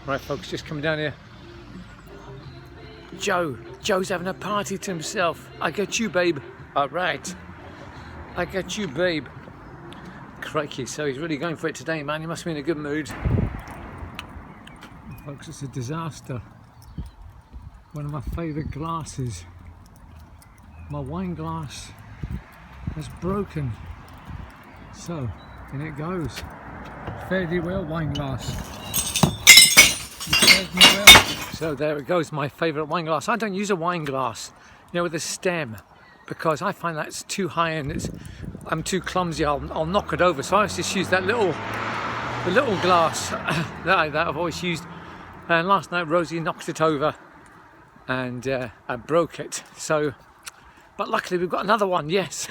Right folks, just coming down here. Joe's having a party to himself. I got you, babe. Alright. I got you, babe. Crikey, so he's really going for it today, man. He must be in a good mood. Folks, it's a disaster. One of my favourite glasses. My wine glass has broken. So, in it goes. Fare thee well, wine glass. You me well. So there it goes, my favourite wine glass. I don't use a wine glass, you know, with a stem, because I find that's too high and I'm too clumsy. I'll knock it over. So I just use that little glass that I've always used. And last night Rosie knocked it over, and I broke it. So, but luckily we've got another one. Yes.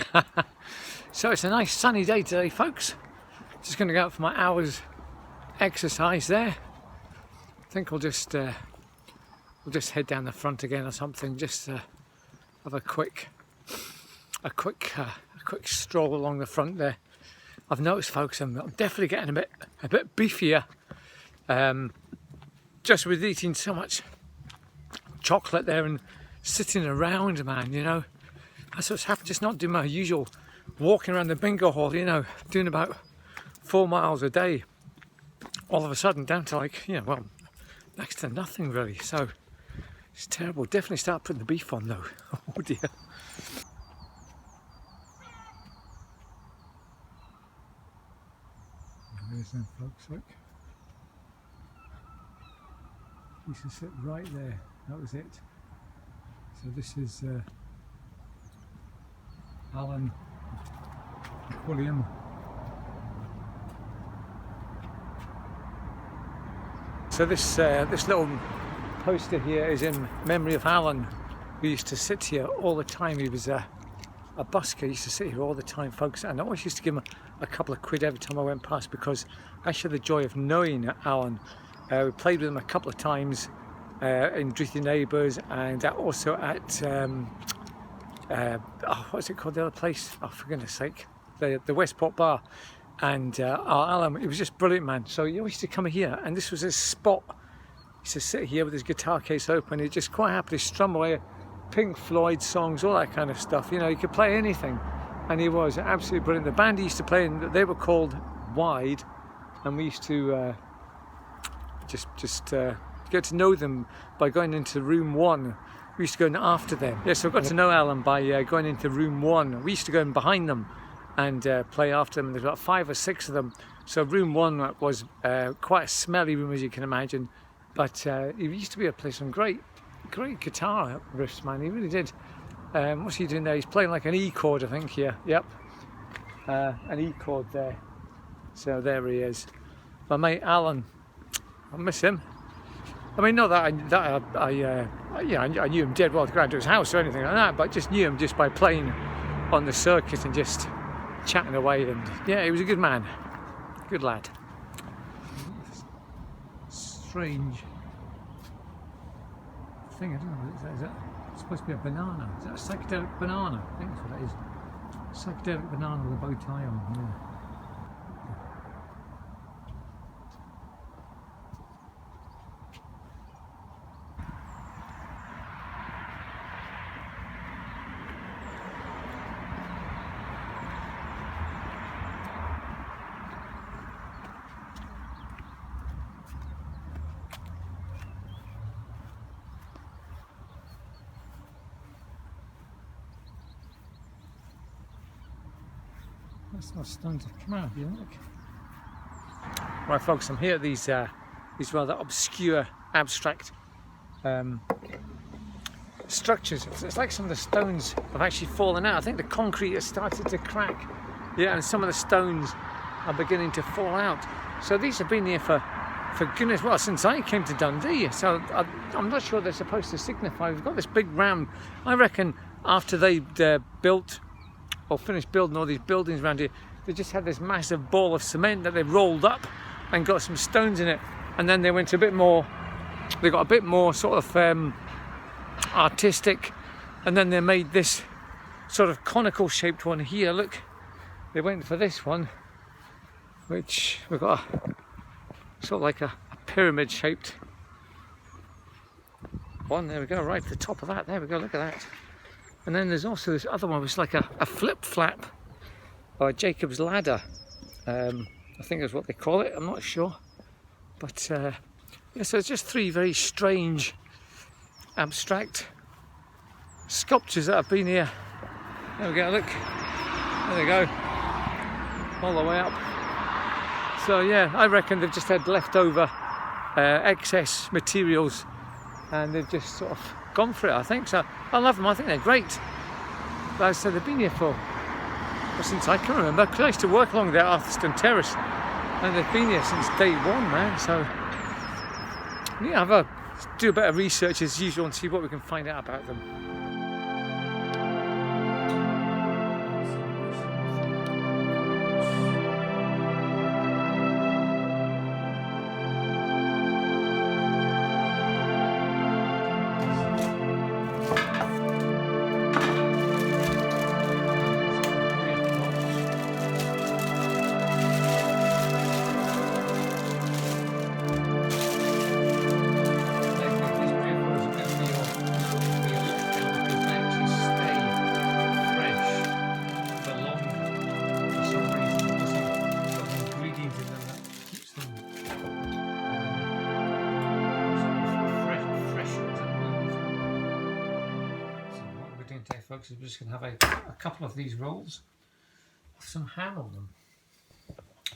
So it's a nice sunny day today, folks. Just going to go out for my hour's exercise there. I think we'll just head down the front again or something. Just have a quick stroll along the front there. I've noticed, folks, I'm definitely getting a bit beefier. Just with eating so much chocolate there and sitting around, man. You know, that's what's happened. Just not doing my usual walking around the bingo hall. You know, doing about 4 miles a day. All of a sudden, down to like, you know, well, next to nothing really. So it's terrible. Definitely start putting the beef on though. Oh dear. There's them folks, look. Used to sit right there. That was it. So this is Alan, William. So this little poster here is in memory of Alan, who used to sit here all the time. He was a busker. He used to sit here all the time, folks, and I always used to give him a couple of quid every time I went past, because I had the joy of knowing Alan. We played with him a couple of times in Dreethy Neighbours, and also at what's it called, the other place? Oh, for goodness sake, the Westport Bar. And Alan, he was just brilliant, man. So he always used to come here, and this was his spot. He used to sit here with his guitar case open. He'd just quite happily strum away Pink Floyd songs, all that kind of stuff. You know, he could play anything, and he was absolutely brilliant. The band he used to play in, they were called Wide, and we used to just get to know them by going into room 1. We used to go in after them. Yeah, so I got to know Alan by going into room 1. We used to go in behind them and play after them. There's about 5 or 6 of them. So room 1 was quite a smelly room, as you can imagine. But he used to be able to play some great guitar riffs, man. He really did. What's he doing there? He's playing like an E chord, I think, here. Yep. An E chord there. So there he is. My mate Alan. I miss him. I mean, not that I knew him dead well to go out to his house or anything like that, but just knew him just by playing on the circuit and just chatting away. And yeah, he was a good man, good lad. Strange thing, I don't know. Is that supposed to be a banana? Is that a psychedelic banana? I think that's what it is. Psychedelic banana with a bow tie on. Yeah. That's not stones have come out here, look. Right folks, I'm here at these rather obscure, abstract structures. It's like some of the stones have actually fallen out. I think the concrete has started to crack. Yeah, and some of the stones are beginning to fall out. So these have been here for goodness, well, since I came to Dundee. So I'm not sure they're supposed to signify. We've got this big ram. I reckon after they built or finished building all these buildings around here, they just had this massive ball of cement that they rolled up and got some stones in it, and then they went a bit more, they got a bit more sort of artistic, and then they made this sort of conical shaped one here. Look, they went for this one, which we've got sort of like a pyramid shaped one. There we go, right at the top of that. There we go, look at that. And then there's also this other one, which is like a flip-flap, or a Jacob's ladder. I think that's what they call it, I'm not sure. But yeah, so it's just three very strange, abstract sculptures that have been here. There we go, look. There they go. All the way up. So yeah, I reckon they've just had leftover excess materials and they've just sort of gone for it, I think. So I love them, I think they're great. But as I said, they've been here for, well, since I can remember, because I used to work along there at Arthurstone Terrace, and they've been here since day one, man. So yeah, do a bit of research as usual and see what we can find out about them. Folks, we're just going to have a couple of these rolls with some ham on them.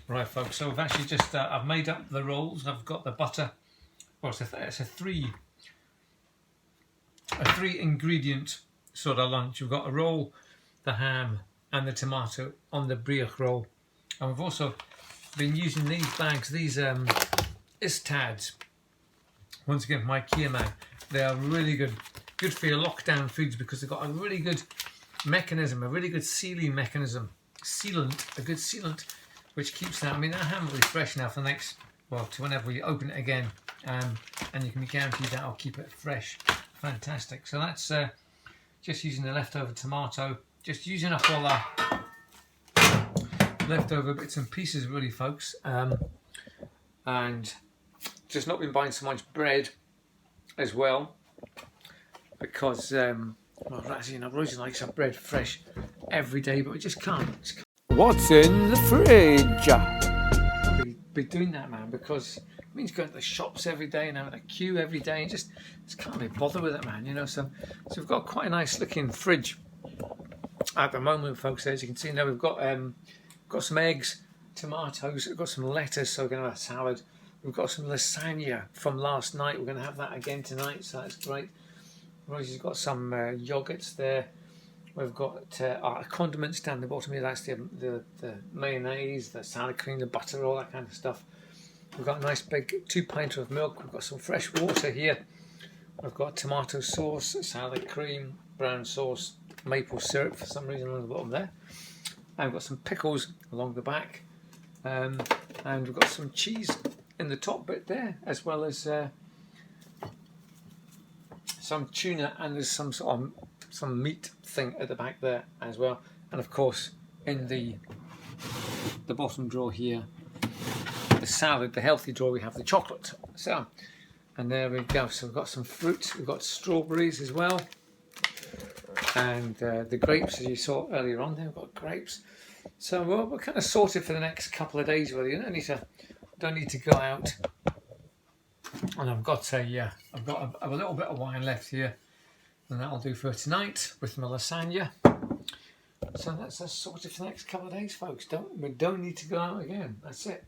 Right, folks, so I've actually just I've made up the rolls. I've got the butter. Well, it's a three ingredient sort of lunch. We've got a roll, the ham and the tomato on the brioche roll, and we've also been using these bags, these Istads, once again from IKEA, man. They are really good for your lockdown foods because they've got a really good mechanism, a really good sealing mechanism, a good sealant, which keeps that. I mean, that ham will be fresh now for the next, well, to whenever we open it again, and you can be guaranteed that I'll keep it fresh. Fantastic. So that's just using the leftover tomato, just using up all our leftover bits and pieces, really, folks, and just not been buying so much bread as well. Because, well, actually, I really like some bread fresh every day, but we just can't. What's in the fridge? Be doing that, man, because it means going to the shops every day and having a queue every day, and just can't be bothered with it, man. You know, so we've got quite a nice looking fridge at the moment, folks. As you can see now, we've got some eggs, tomatoes, we've got some lettuce, so we're going to have a salad. We've got some lasagna from last night. We're going to have that again tonight, so that's great. Rosie's got some yogurts there. We've got our condiments down the bottom here. That's the mayonnaise, the salad cream, the butter, all that kind of stuff. We've got a nice big 2 pints of milk. We've got some fresh water here. We've got tomato sauce, salad cream, brown sauce, maple syrup for some reason on the bottom there. And we've got some pickles along the back. And we've got some cheese in the top bit there, as well as some tuna, and there's some sort of some meat thing at the back there as well. And of course, in the bottom drawer here, the salad, the healthy drawer, we have the chocolate. So, and there we go. So we've got some fruit. We've got strawberries as well, and the grapes, as you saw earlier on there. We've got grapes. So we're kind of sorted for the next couple of days, really. You don't need to go out. And I've got a little bit of wine left here, and that'll do for tonight with my lasagna. So that's us sorted for the next couple of days, folks. We don't need to go out again. That's it.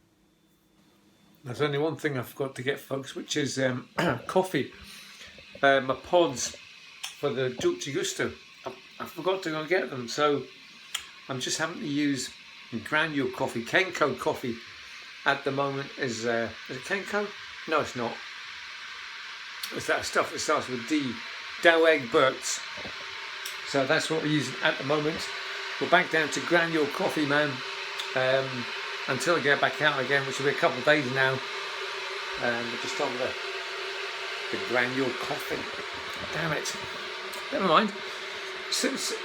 There's only one thing I forgot to get, folks, which is coffee. My pods for the Dolce Gusto. I forgot to go and get them, so I'm just having to use granule coffee, Kenko coffee. At the moment is it Kenko? No, it's not. It's that stuff that starts with D. Dow-Egg Burts. So that's what we're using at the moment. We're back down to granule coffee, man. Until I get back out again, which will be a couple of days now. We're just on the granule coffee. Damn it. Never mind. So, it's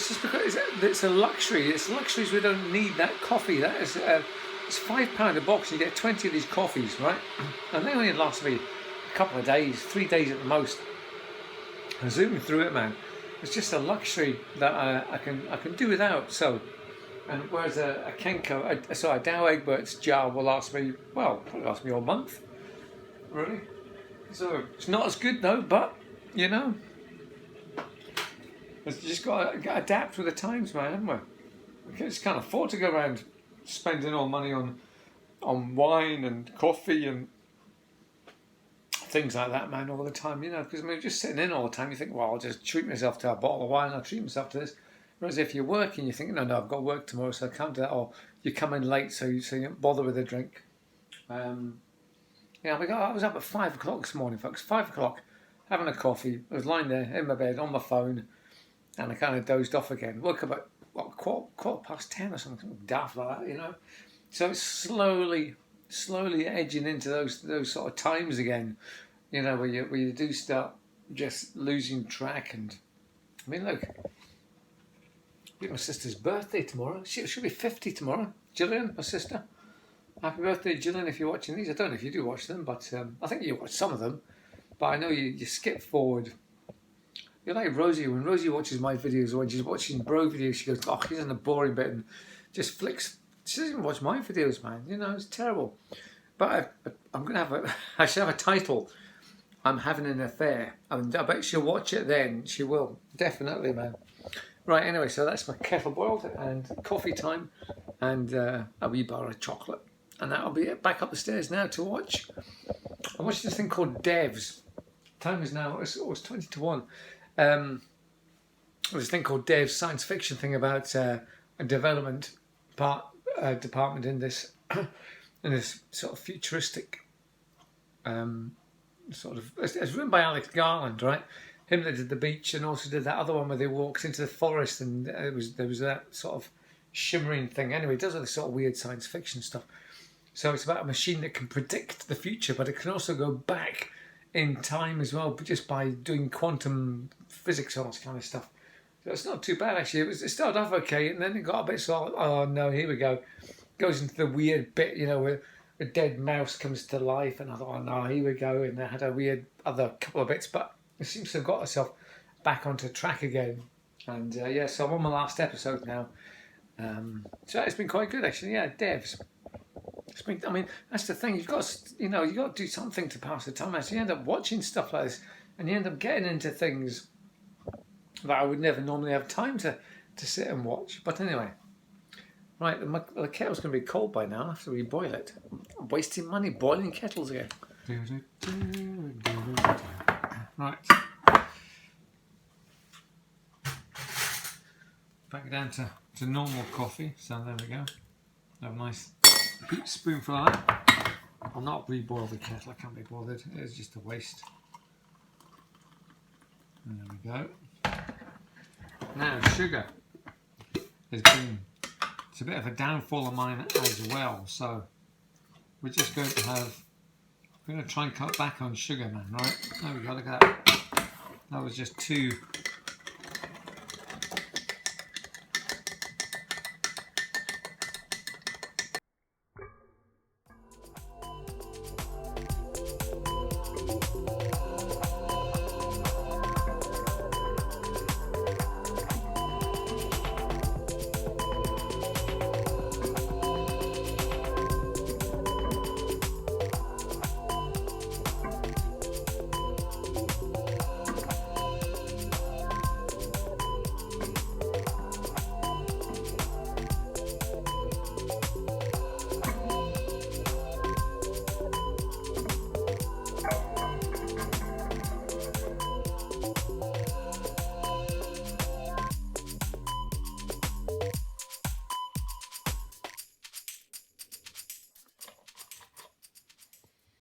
just because it's a luxury. It's luxuries. We don't need that coffee. That is... it's £5 a box, you get 20 of these coffees, right? And they only last me a couple of days, 3 days at the most. And zooming through it, man, it's just a luxury that I can do without. So, and whereas a Kenko, a Dow Egbert's jar will last me, well, probably last me all month, really. So it's not as good though, but you know, it's just got to adapt with the times, man, haven't we? We just can't afford to go around spending all money on wine and coffee and things like that, man, all the time, you know, because I mean, just sitting in all the time, you think, well, I'll just treat myself to a bottle of wine, I'll treat myself to this. Whereas if you're working, you think, no, I've got work tomorrow, so I can't do that. Or you come in late, so you don't bother with a drink. Yeah, I was up at 5 o'clock this morning, folks. 5 o'clock, having a coffee. I was lying there in my bed on my phone, and I kind of dozed off again. Woke up at quarter past 10 or something daft like that, you know. So it's slowly edging into those sort of times again, you know, where you do start just losing track. And I mean, look, it's my sister's birthday tomorrow. She'll be 50 tomorrow. Gillian, my sister. Happy birthday, Gillian, if you're watching these. I don't know if you do watch them, but I think you watch some of them. But I know you skip forward. You're like Rosie. When Rosie watches my videos, or when she's watching bro videos, she goes, oh, he's in a boring bit, and just flicks. She doesn't even watch my videos, man. You know, it's terrible. But I'm going to have I should have a title. I'm having an affair. I bet she'll watch it then. She will. Definitely, man. Right, anyway, so that's my kettle boiled and coffee time and a wee bar of chocolate. And that'll be it. Back up the stairs now to watch. I watched this thing called Devs. Time is now, it's 20 to 1. There's this thing called Devs, science fiction thing about a development department in this sort of futuristic sort of. It's written by Alex Garland, right? Him that did The Beach and also did that other one where they walked into the forest and there was that sort of shimmering thing. Anyway, it does all this sort of weird science fiction stuff. So it's about a machine that can predict the future, but it can also go back in time as well, but just by doing quantum physics, all this kind of stuff. So it's not too bad actually. It started off okay, and then it got a bit sort of, oh no, here we go. Goes into the weird bit, you know, where a dead mouse comes to life, and I thought, oh no, here we go. And I had a weird other couple of bits, but it seems to have got herself back onto track again. And yeah, so I'm on my last episode now. So it's been quite good actually. Yeah, Devs. I mean, that's the thing. You've got to do something to pass the time. Actually, you end up watching stuff like this, and you end up getting into things that I would never normally have time to sit and watch. But anyway, right, the kettle's going to be cold by now. I have to reboil it. I'm wasting money boiling kettles again. Right. Back down to normal coffee. So there we go. Have a nice spoonful of that. I'll not reboil the kettle. I can't be bothered. It's just a waste. And there we go. Now sugar has been. It's a bit of a downfall of mine as well. So we're just going to have. We're going to try and cut back on sugar, man. Right? There we go. Look at that. That was just two